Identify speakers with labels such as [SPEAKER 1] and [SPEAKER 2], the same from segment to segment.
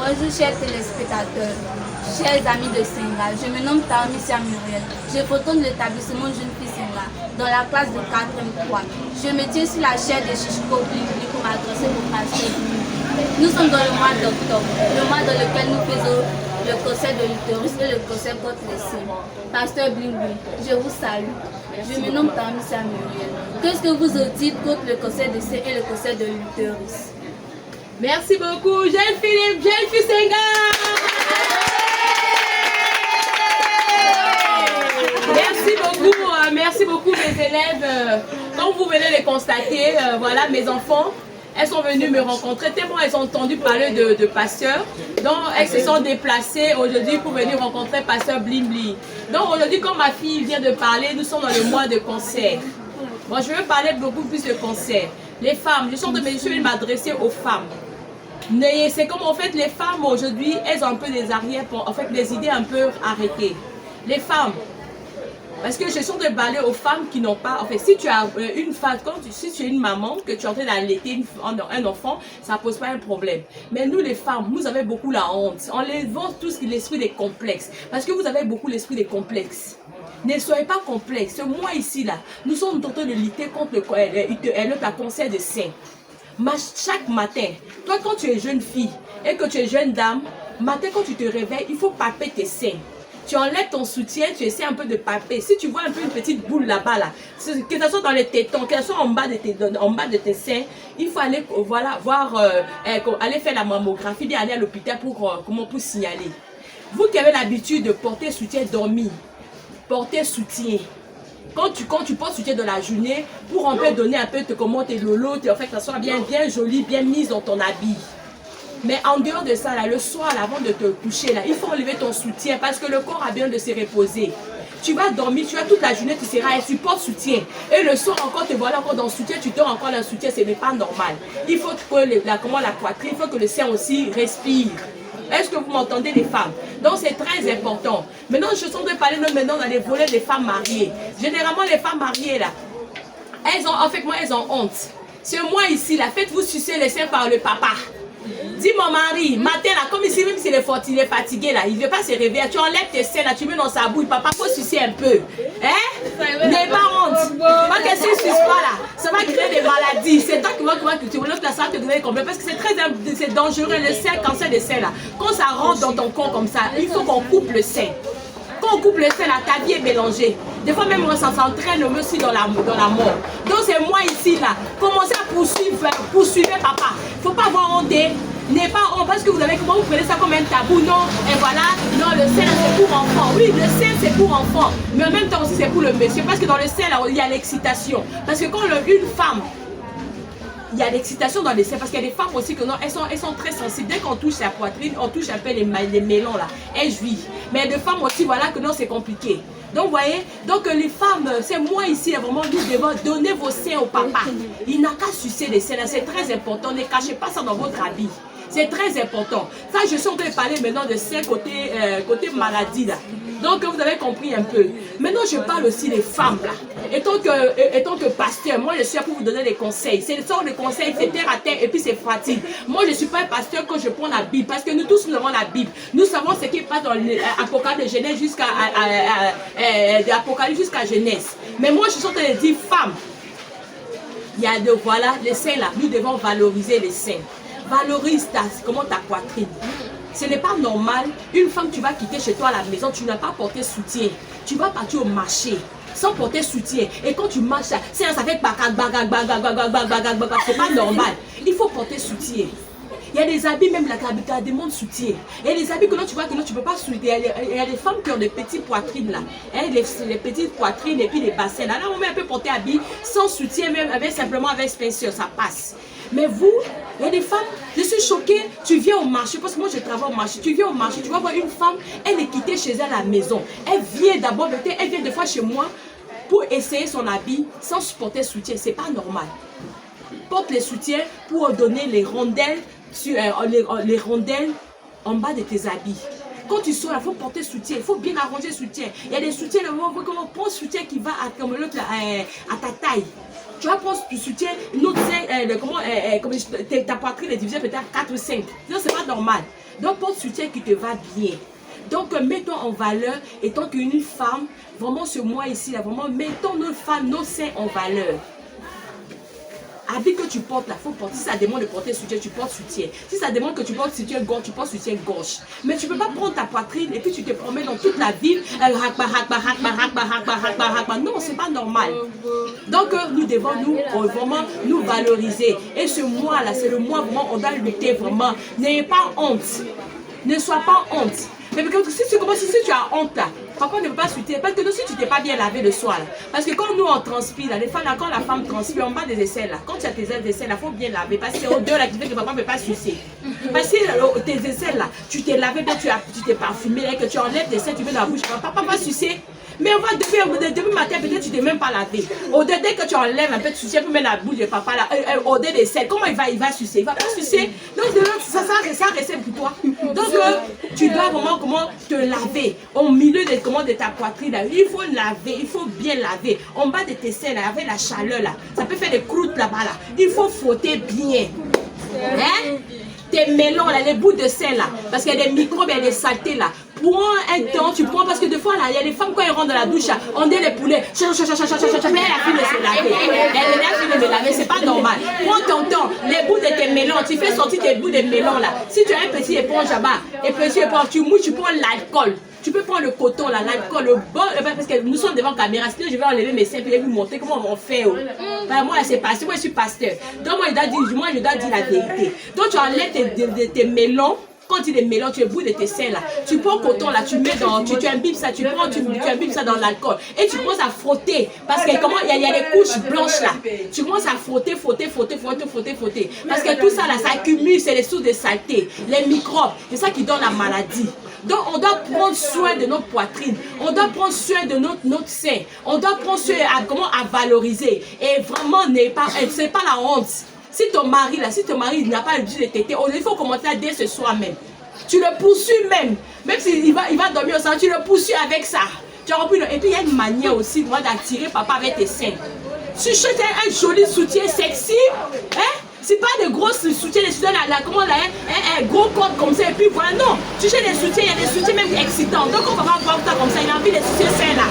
[SPEAKER 1] Bonjour chers téléspectateurs, chers amis de Senga, je me nomme Taomissia Muriel. Je photonne l'établissement Jeune Fille Senga dans la classe de 4e 3. Je me tiens sur la chaire de Chichiko Blibli pour m'adresser au pasteur Blibli. Nous sommes dans le mois d'octobre, le mois dans lequel nous faisons le concert de l'utérus et le concert contre les seins. Pasteur Blibli, je vous salue. Je me nomme Taomissia Muriel. Qu'est-ce que vous dites contre le concert des seins et le concert de l'utérus?
[SPEAKER 2] Merci beaucoup, Jeune Philippe, Jeune Fille Senga. Merci beaucoup mes élèves. Comme vous venez de constater, voilà mes enfants, elles sont venues me rencontrer tellement elles ont entendu parler de pasteur. Donc elles se sont déplacées aujourd'hui pour venir rencontrer pasteur Blibli. Donc aujourd'hui, comme ma fille vient de parler, nous sommes dans le mois de concert. Bon, je veux parler beaucoup plus de concert. Les femmes, je suis en train de m'adresser aux femmes. C'est comme en fait les femmes aujourd'hui, elles ont un peu des arrières, en fait des idées un peu arrêtées. Les femmes, parce que je suis en train de parler aux femmes qui n'ont pas, en fait si tu as une femme, si tu es une maman, que tu es en train d'allaiter un enfant, ça ne pose pas un problème. Mais nous les femmes, nous avons beaucoup la honte. On les vend tous l'esprit des complexes, parce que vous avez beaucoup l'esprit des complexes. Ne soyez pas complexes. Moi ici là, nous sommes en train de lutter contre le cancer de sein. Chaque matin, toi quand tu es jeune fille et que tu es jeune dame, matin quand tu te réveilles, il faut paper tes seins. Tu enlèves ton soutien, tu essaies un peu de paper. Si tu vois un peu une petite boule là-bas, là, que ce soit dans les tétons, que ce soit en bas de tes seins, il faut aller voilà, aller faire la mammographie, bien aller à l'hôpital pour signaler. Vous qui avez l'habitude de porter soutien dormi, portez soutien. Quand tu portes soutien de la journée, pour un peu donner un peu comment tes lolos, en fait, que ça soit bien joli, bien mise dans ton habit. Mais en dehors de ça, là, le soir, là, avant de te coucher, là, il faut enlever ton soutien parce que le corps a besoin de se reposer. Tu vas dormir, tu vas toute la journée, tu seras et tu portes soutien. Et le soir encore, te voilà encore dans le soutien, tu dors encore dans le soutien, ce n'est pas normal. Il faut que la poitrine, il faut que le sein aussi respire. Est-ce que vous m'entendez les femmes? Donc c'est très important. Maintenant, je suis en train de parler maintenant dans les volets des femmes mariées. Généralement, les femmes mariées, là, elles ont honte. C'est moi ici, là, faites-vous sucer les seins par le papa. Dis mon mari, matin là, comme ici, même s'il est fatigué là, il ne veut pas se réveiller, tu enlèves tes seins là, tu mets dans sa bouille, papa, faut sucer un peu. Hein? N'aie pas honte. Pas que si tu ne suces pas là, ça va créer des maladies. C'est toi qui vas ça va te donner des problèmes parce que c'est dangereux, le sein, cancer de sein là. Quand ça rentre dans ton corps comme ça, il faut qu'on coupe le sein. Quand on coupe le sein, là, ta vie est mélangée. Des fois même, on s'entraîne aussi dans la mort. Donc c'est moi ici là, commencez à poursuivre papa. Il ne faut pas avoir honte. N'est pas honte parce que vous prenez ça comme un tabou, non, et voilà, non, le sein c'est pour enfants, oui, le sein c'est pour enfants, mais en même temps aussi c'est pour le monsieur, parce que dans le sein là, il y a l'excitation, parce que quand une femme, il y a l'excitation dans les seins, parce qu'il y a des femmes aussi que non, elles sont très sensibles, dès qu'on touche la poitrine, on touche un peu les mélons là, elles jouissent, mais il y a des femmes aussi, voilà, que non, c'est compliqué. Donc vous voyez, donc les femmes, c'est moi ici, vraiment, nous devons donner vos seins au papa. Il n'a qu'à sucer les seins, c'est très important, ne cachez pas ça dans votre habit. C'est très important. Ça, je suis en train de parler maintenant de ces côté maladie là. Donc vous avez compris un peu. Maintenant, je parle aussi des femmes là. Étant que pasteur, moi je suis là pour vous donner des conseils. C'est le sort de conseils, c'est terre à terre et puis c'est pratique. Moi je ne suis pas un pasteur quand je prends la Bible, parce que nous tous nous avons la Bible. Nous savons ce qui passe dans l'Apocalypse de Genèse jusqu'à Genèse. Mais moi je suis en train de dire femme. Il y a voilà, les seins là, nous devons valoriser les seins. Valorise ta poitrine. Ce n'est pas normal, une femme tu vas quitter chez toi à la maison, tu n'as pas porté soutien. Tu vas partir au marché sans porter soutien. Et quand tu marches, ça fait c'est pas normal. Il faut porter soutien. Il y a des habits, même la demande soutien. Il y a des habits que là, tu vois que là, tu ne peux pas soutenir. Il y a des femmes qui ont des petites poitrines là. Les petites poitrines et puis les bassins là. Là, on met un peu porter habit sans soutien, même simplement avec spécial, ça passe. Mais vous, il y a des femmes, je suis choquée, tu viens au marché, parce que moi je travaille au marché, tu viens au marché, tu vas voir une femme, elle est quittée chez elle à la maison. Elle vient d'abord, elle vient des fois chez moi pour essayer son habit sans supporter soutien, c'est pas normal. Porte les soutiens pour donner les rondelles en bas de tes habits. Quand tu sors, il faut porter soutien, il faut bien arranger le soutien. Il y a des soutiens, on prend le soutien qui va à ta taille. Tu vas prendre du soutien, une autre ta poitrine est divisée peut-être 4 ou 5. Non, c'est pas normal. Donc, porte soutien qui te va bien. Donc, mets-toi en valeur, étant qu'une femme, vraiment ce mois ici, là, vraiment, mettons nos femmes, nos seins en valeur. Habit que tu portes là, faut porter. Si ça demande de porter soutien, tu portes soutien. Si ça demande que tu portes soutien gauche, tu portes soutien gauche. Mais tu ne peux pas prendre ta poitrine et puis tu te promènes dans toute la ville. Non, c'est pas normal. Donc nous devons vraiment nous valoriser. Et ce mois là, c'est le mois vraiment, on doit lutter vraiment. N'ayez pas honte. Ne sois pas honte. Mais si tu as honte là, papa ne peut pas soutenir. Parce que si tu t'es pas bien lavé le soir là, parce que quand nous on transpire là, les femmes là, quand la femme transpire en bas des aisselles là, quand tu as tes aisselles là, il faut bien laver. Parce que c'est odeur là qui fait que papa ne peut pas sucer. Parce que tes aisselles là, tu t'es lavé, tu t'es parfumé, là, que tu enlèves tes aisselles, tu mets dans la bouche, papa va sucer. Mais on va depuis matin, peut-être tu t'es même pas lavé. Dès que tu enlèves un peu de sucer pour mettre la bouche de papa là, odeur des selles, comment il va sucer? Il va pas sucer. Donc ça reste pour toi. Donc tu dois vraiment te laver au milieu de ta poitrine là. Il faut laver, il faut bien laver. En bas de tes selles là, avec la chaleur là, ça peut faire des croûtes là-bas là. Il faut frotter bien. Hein? Tes mélons là, les bouts de sel là, parce qu'il y a des microbes, il y a des saletés là. Prends un temps, tu prends, parce que des fois là, il y a des femmes quand elles rentrent dans la douche là, on dit les poulets, mais elle a fini de se laver. Elle a fini de laver, c'est pas normal. Prends ton temps, les bouts de tes mélons, tu fais sortir tes bouts de mélons là. Si tu as un petit éponge là-bas, et petit éponge, tu mouches, tu prends l'alcool. Tu peux prendre le coton, là, l'alcool, le bon, parce que nous sommes devant caméra. Sinon, je vais enlever mes seins et vous montrer comment on fait. Ben, moi, c'est pasteur, moi, je suis pasteur. Donc, moi, je dois dire la vérité. Donc, tu enlèves tes mélons. Quand tu les mélanges, tu bouts de tes seins là. Tu prends le coton là, tu mets dans, tu imbibes ça, tu imbibes ça dans l'alcool. Et tu commences à frotter. Parce que comment il y a des couches blanches là. Tu commences à frotter. Parce que tout ça là, ça accumule, c'est les sources de saleté. Les microbes, c'est ça qui donne la maladie. Donc on doit prendre soin de notre poitrine. On doit prendre soin de notre sein. On doit prendre soin à valoriser. Et vraiment, c'est pas la honte. Si ton mari n'a pas le but de t'aider, il faut commencer à dire ce soir même. Tu le poursuis même s'il va dormir au salon, tu le poursuis avec ça. Tu as compris? Et puis il y a une manière aussi d'attirer papa avec tes seins. Tu cherches un joli soutien sexy, hein? C'est pas de gros soutiens, des soutiens un gros corps comme ça, et puis voilà, non. Tu cherches des soutiens, il y a des soutiens même excitants. Donc on va pas voir ça comme ça, il a envie des soutiens sains là.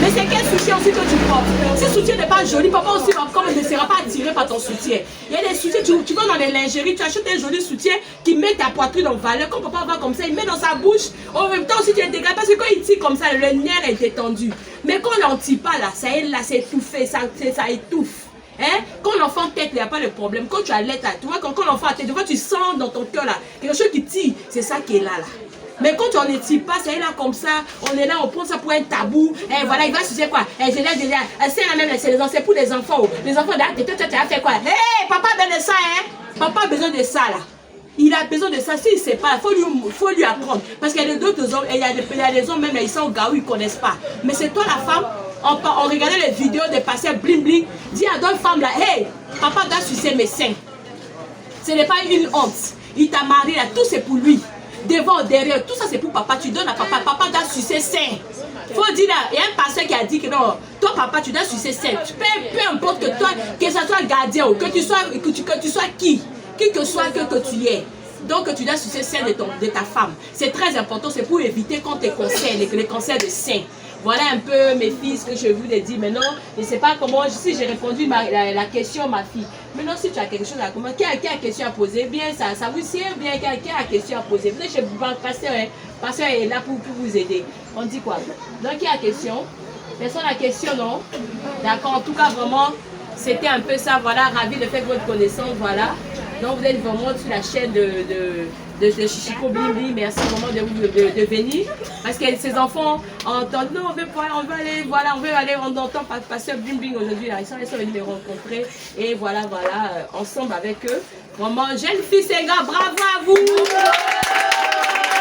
[SPEAKER 2] Mais c'est quel soutien aussi que tu portes? Si le soutien n'est pas joli, papa aussi ne sera pas attiré par ton soutien. Il y a des soutiens, tu vas dans les lingeries, tu achètes un joli soutien qui met ta poitrine en valeur. Quand papa va comme ça, il met dans sa bouche. En même temps aussi tu es dégagé parce que quand il tire comme ça, le nerf est détendu. Mais quand on n'en tire pas là, ça c'est étouffé, ça étouffe. Hein? Quand l'enfant tête, il n'y a pas de problème. Quand tu allaites, tu vois, quand l'enfant tête, tu sens dans ton cœur là, quelque chose qui tire, c'est ça qui est là. Mais quand on ne tire pas, c'est là comme ça, on est là, on prend ça pour un tabou. Et voilà, il va se dire quoi? C'est la même, c'est pour les enfants. Les enfants, tu as fait quoi? Hé, papa a besoin de ça, hein? Papa a besoin de ça là. Il a besoin de ça. S'il ne sait pas, il faut lui apprendre. Parce qu'il y a d'autres hommes, et il y a des hommes même, ils sont au garou, ils ne connaissent pas. Mais c'est toi la femme. On regardait les vidéos des pasteurs bling bling, dit à d'autres femmes là, hey, papa doit sucer mes seins. Ce n'est pas une honte. Il t'a marié là, tout c'est pour lui. Devant, derrière, tout ça c'est pour papa. Tu donnes à papa, papa doit sucer seins. Faut dire là, il y a un pasteur qui a dit que non, toi papa tu dois sucer seins. Peu importe que toi, que ce soit gardien ou que tu sois qui que soit que tu es. Donc tu dois sucer seins de ta femme. C'est très important, c'est pour éviter quand tes cancers, les cancers de seins. Voilà un peu mes filles, ce que je vous ai dit. Maintenant, je ne sais pas comment, si j'ai répondu la question, ma fille. Maintenant, si tu as quelque chose à commenter, qui a question à poser, bien ça vous sert, bien qui a question à poser. Venez chez le pasteur, hein. Le pasteur est là pour vous aider. On dit quoi? Donc, qui a question? Personne n'a question, non? D'accord, en tout cas, vraiment, c'était un peu ça. Voilà, ravi de faire votre connaissance, voilà. Donc, vous êtes vraiment sur la chaîne de Chichiko Bling Bling. Merci vraiment de venir. Parce que ces enfants entendent, non, on veut aller, voilà, on entend passer Bling Bling aujourd'hui. Ils sont venus me rencontrer. Et voilà, ensemble avec eux. Vraiment, jeune fille, c'est gars, bravo à vous!